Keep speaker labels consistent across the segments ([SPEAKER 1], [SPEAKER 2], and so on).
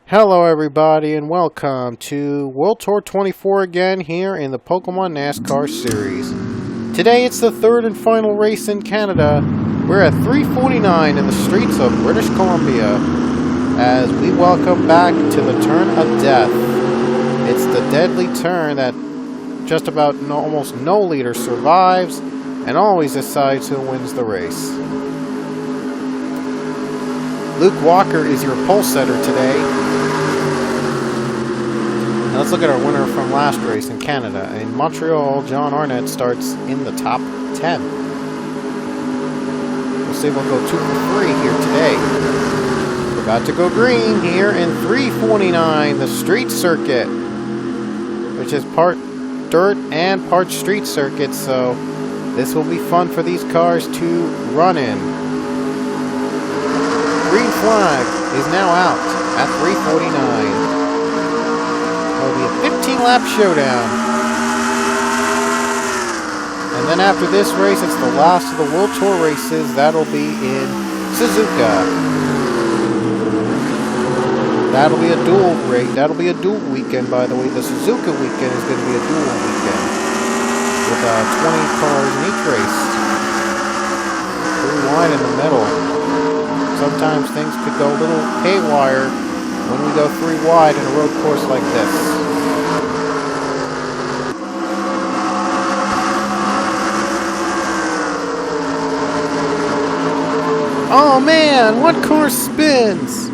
[SPEAKER 1] Hello everybody and welcome to World Tour 24 again here in the Pokemon NASCAR series. Today it's the third and final race in Canada. We're at 349 in the streets of British Columbia as we welcome back to the Turn of Death. It's the deadly turn that just about almost no leader survives and always decides who wins the race. Luke Walker is your pole setter today. Now let's look at our winner from last race in Canada. In Montreal, John Arnett starts in the top 10. We'll see if we'll go 2 for 3 here today. Forgot to go green here in 349, the street circuit, which is part dirt and part street circuit, so this will be fun for these cars to run in. Green flag is now out at 349. It'll be a 15-lap showdown. And then after this race, it's the last of the World Tour races. That'll be in Suzuka. That'll be a dual race. That'll be a dual weekend, by the way. The Suzuka weekend is going to be a dual weekend with 20 cars in each race. Pretty wide in the middle. Sometimes things could go a little haywire when we go 3 wide in a road course like this. Oh man, what car spins?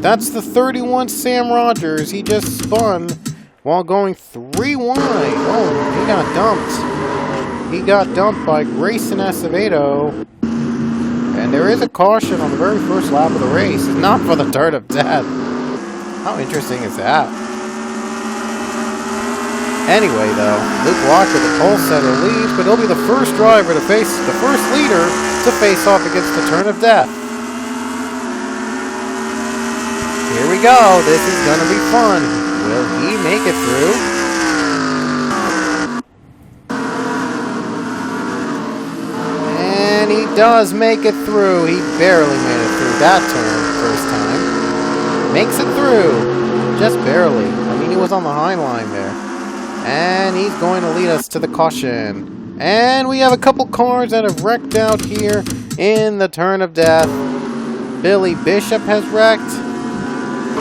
[SPEAKER 1] That's the 31 Sam Rogers. He just spun while going 3 wide. Oh, he got dumped. He got dumped by Grayson Acevedo. And there is a caution on the very first lap of the race. It's not for the Turn of Death. How interesting is that? Anyway, though, Luke Walker, the pole setter, leads, but he'll be the first driver to face, the first leader to face off against the Turn of Death. Here we go. This is going to be fun. Will he make it through? And he does make it through. He barely made it through that turn first time. Makes it through. Just barely. I mean, he was on the high line there. And he's going to lead us to the caution. And we have a couple cars that have wrecked out here in the Turn of Death. Billy Bishop has wrecked.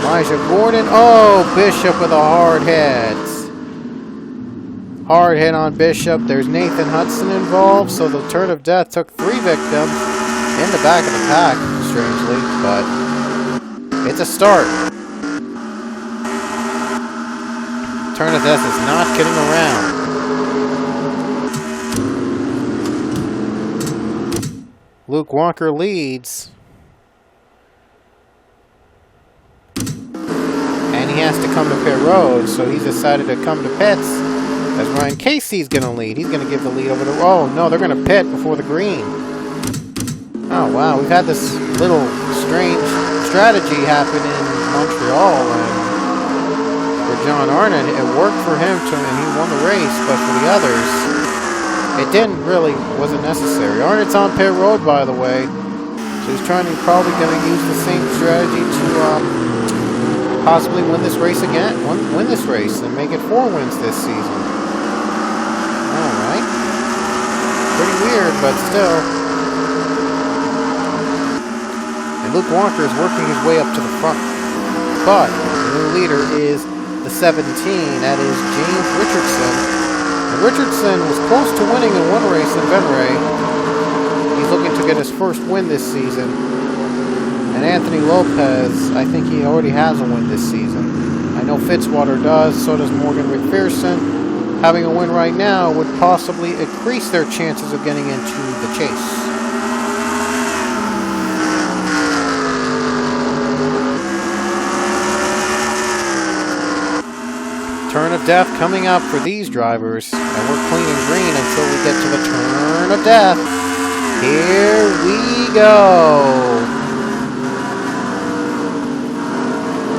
[SPEAKER 1] Elijah Gordon. Oh, Bishop with a hard hit. Hard hit on Bishop. There's Nathan Hudson involved, so the Turn of Death took 3 victims in the back of the pack, strangely, but it's a start. Turn of Death is not kidding around. Luke Walker leads. And he has to come to pit road, so he's decided to come to pits. As Ryan Casey's going to lead. He's going to give the lead over the... Oh, no, they're going to pit before the green. Oh, wow. We've had this little strange strategy happen in Montreal. And for John Arnott, it worked for him, and he won the race. But for the others, it wasn't necessary. Arnott's on pit road, by the way. So he's probably going to use the same strategy to possibly win this race again. Win this race and make it 4 wins this season. Alright. Pretty weird, but still. And Luke Walker is working his way up to the front. But the new leader is the 17. That is James Richardson. And Richardson was close to winning in one race in Venray. He's looking to get his first win this season. And Anthony Lopez, I think he already has a win this season. I know Fitzwater does, so does Morgan McPherson. Having a win right now would possibly increase their chances of getting into the chase. Turn of Death coming up for these drivers. And we're clean and green until we get to the Turn of Death. Here we go.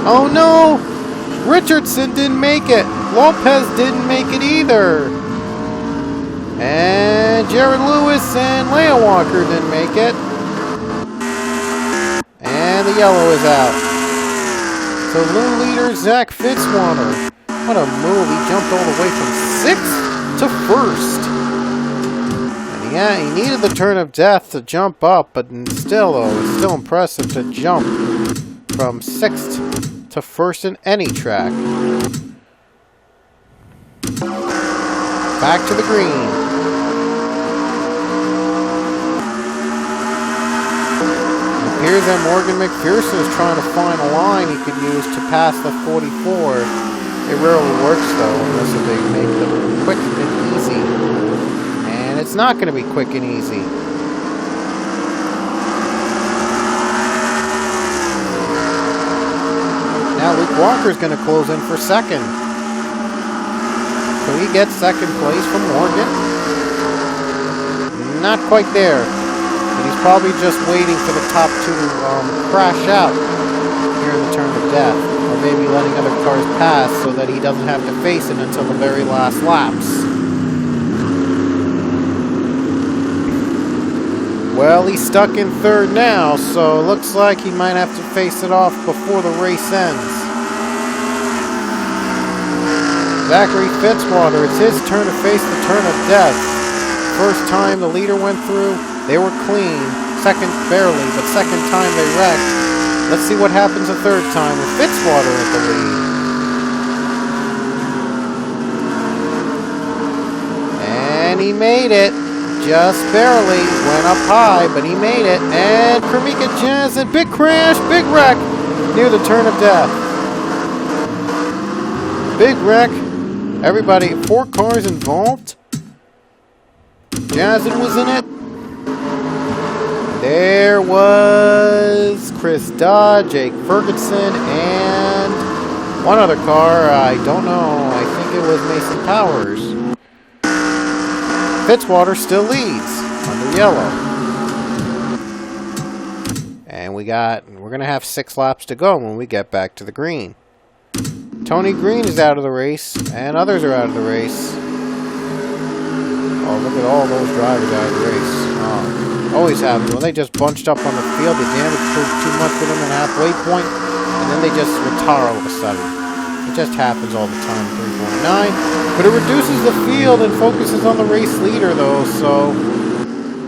[SPEAKER 1] Oh no! Richardson didn't make it. Lopez didn't make it either. And Jared Lewis and Leah Walker didn't make it. And And the yellow is out. So new leader, Zach Fitzwater. What a move. He jumped all the way from 6th to 1st. And yeah, he needed the turn of death to jump up, but still, though, it's still impressive to jump from 6th to 1st in any track. Back to the green. It appears that Morgan McPherson is trying to find a line he could use to pass the 44. It rarely works, though, unless they make them quick and easy. And it's not going to be quick and easy. Now Luke Walker's going to close in for 2nd. So he gets 2nd place from Morgan. Not quite there. But he's probably just waiting for the top 2 to crash out here in the turn of death. Or maybe letting other cars pass so that he doesn't have to face it until the very last laps. Well, he's stuck in 3rd now, so it looks like he might have to face it off before the race ends. Zachary Fitzwater, it's his turn to face the turn of death. First time the leader went through, they were clean. 2nd, barely, but 2nd time they wrecked. Let's see what happens a 3rd time with Fitzwater at the lead. And he made it. Just barely. Went up high, but he made it. And Kremika Jansen, big crash, big wreck near the turn of death. Big wreck. Everybody, 4 cars involved. Jansen was in it. There was Chris Dodd, Jake Ferguson, and one other car. I don't know. I think it was Mason Powers. Fitzwater still leads under yellow. And we're going to have 6 laps to go when we get back to the green. Tony Green is out of the race, and others are out of the race. Oh, look at all those drivers out of the race. Oh, always happens. When they just bunched up on the field, the damage proved too much for them in the halfway point, and then they just retire all of a sudden. It just happens all the time in 3Fourty9. But it reduces the field and focuses on the race leader, though, so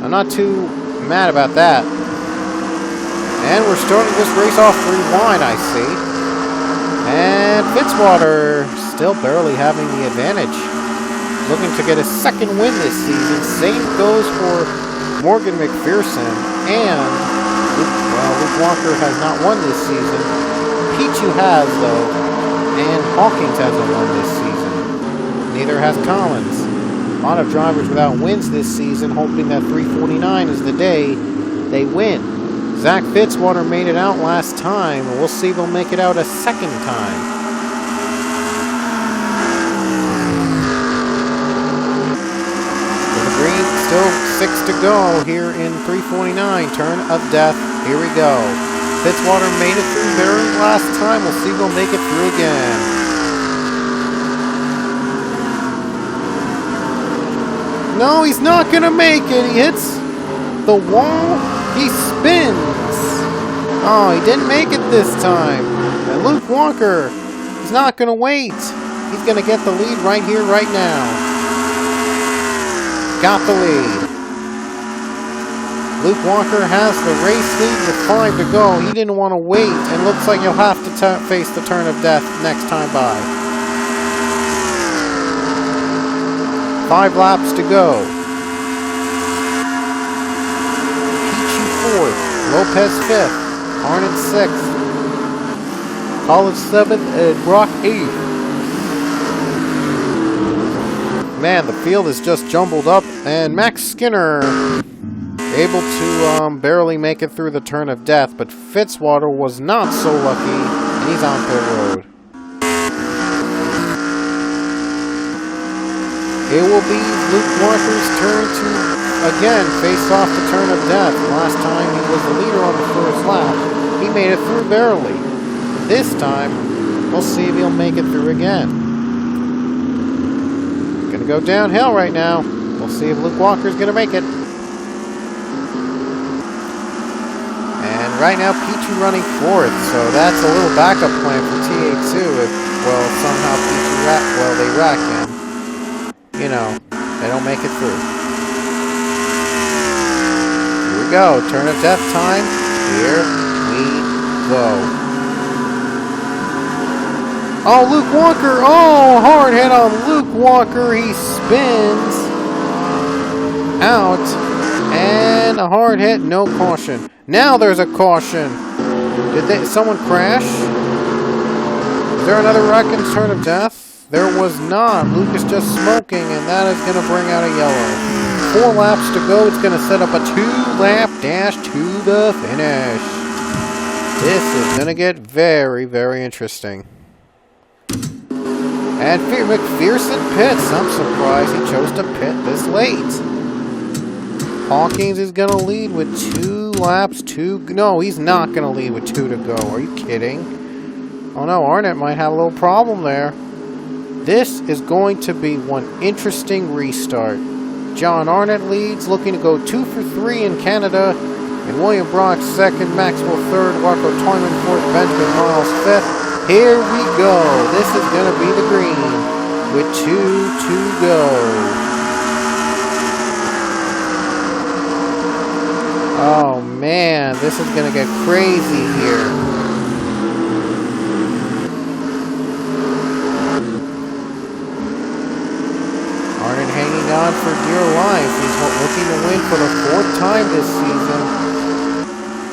[SPEAKER 1] I'm not too mad about that. And we're starting this race off 3 wide, I see. And Fitzwater still barely having the advantage. Looking to get a 2nd win this season. Same goes for Morgan McPherson. And Luke Walker has not won this season. Pichu has, though. And Hawkins hasn't won this season. Neither has Collins. A lot of drivers without wins this season, hoping that 349 is the day they win. Zach Fitzwater made it out last time, and we'll see if he'll make it out a 2nd time. So the green, still 6 to go here in 349, turn of death. Here we go. Fitzwater made it through there last time. We'll see if he'll make it through again. No, he's not going to make it. He hits the wall. He spins. Oh, he didn't make it this time. And Luke Walker is not going to wait. He's going to get the lead right here, right now. Got the lead. Luke Walker has the race lead with 5 to go. He didn't want to wait, and looks like he'll have to face the turn of death next time by. 5 laps to go. Pichu 4th, Lopez 5th, Arnott 6th, Collins 7th, and Brock 8th. Man, the field is just jumbled up, and Max Skinner able to barely make it through the turn of death, but Fitzwater was not so lucky, and he's on pit road. It will be Luke Walker's turn to, again, face off the turn of death. Last time he was the leader on the first lap. He made it through barely. This time, we'll see if he'll make it through again. Gonna go downhill right now. We'll see if Luke Walker's gonna make it. And right now Pichu running fourth, so that's a little backup plan for TA2 if, well, somehow Pichu they wreck and, you know, they don't make it through. Here we go, turn of death time. Here we go. Oh, Luke Walker! Oh, hard hit on Luke Walker. He spins out. And a hard hit, no caution. Now there's a caution. Did someone crash? Is there another wreck in turn of death? There was not. Luke is just smoking, and that is going to bring out a yellow. 4 laps to go. It's going to set up a 2-lap dash to the finish. This is going to get very, very interesting. And McPherson pits. I'm surprised he chose to pit this late. Hawkins is going to lead with 2 laps. No, he's not going to lead with 2 to go. Are you kidding? Oh no, Arnott might have a little problem there. This is going to be one interesting restart. John Arnott leads, looking to go 2 for 3 in Canada. And William Brock second, Maxwell third, Rocco Toyman fourth, Benjamin Miles fifth. Here we go. This is going to be the green with 2 to go. Oh man, this is going to get crazy here. Arnott hanging on for dear life. He's looking to win for the 4th time this season.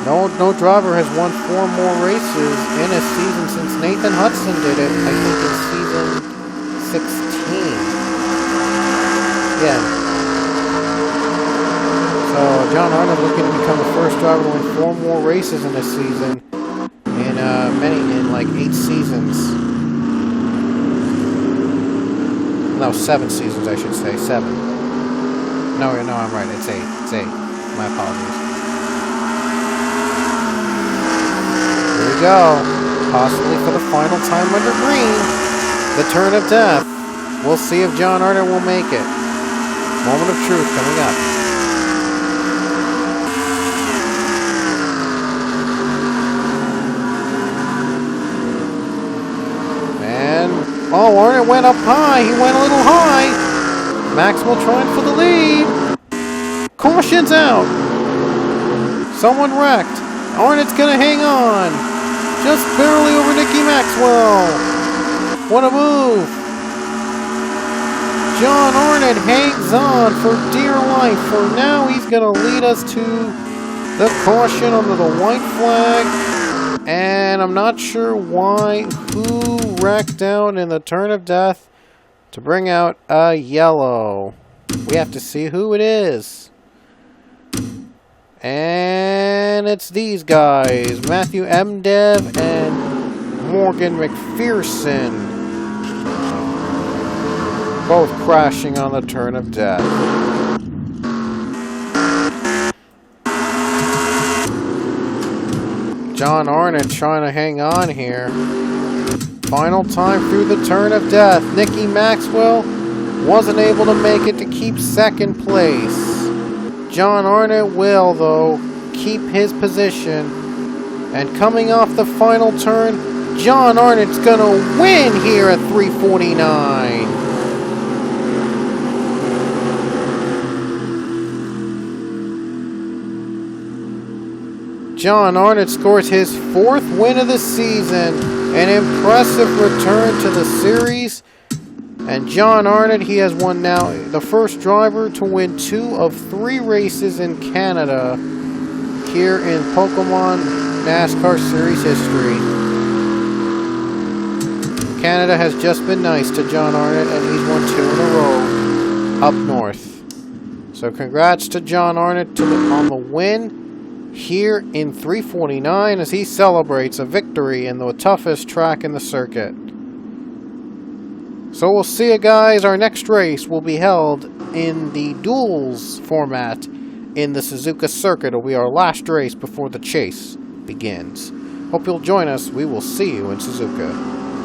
[SPEAKER 1] No driver has won 4 more races in a season since Nathan Hudson did it, I think in season 16. Yeah. So John Arnott looking to become the first driver to win 4 more races in a season in like 8 seasons. No, 7 seasons I should say. 7. No, I'm right. It's 8. It's 8. My apologies. Here we go. Possibly for the final time under green. The turn of death. We'll see if John Arnott will make it. Moment of truth coming up. And, oh, Arnott went up high. He went a little high. Maxwell trying for the lead. Caution's out. Someone wrecked. Arnott's going to hang on. Just barely over Nicky Maxwell. What a move. John Arnott hangs on for dear life. For now, he's going to lead us to the caution under the white flag. And I'm not sure who wrecked out in the turn of death to bring out a yellow. We have to see who it is. And it's these guys, Matthew Mdev and Morgan McPherson, both crashing on the turn of death. John Arnott trying to hang on here. Final time through the turn of death. Nicky Maxwell wasn't able to make it to keep 2nd place. John Arnott will, though, keep his position. And coming off the final turn, John Arnott's going to win here at 349. John Arnott scores his 4th win of the season. An impressive return to the series. And John Arnott, he has won now the first driver to win 2 of 3 races in Canada here in Pokemon NASCAR Series history. Canada has just been nice to John Arnott, and he's won 2 in a row up north. So congrats to John Arnott on the win here in 349 as he celebrates a victory in the toughest track in the circuit. So we'll see you guys. Our next race will be held in the duels format in the Suzuka circuit. It'll be our last race before the chase begins. Hope you'll join us. We will see you in Suzuka.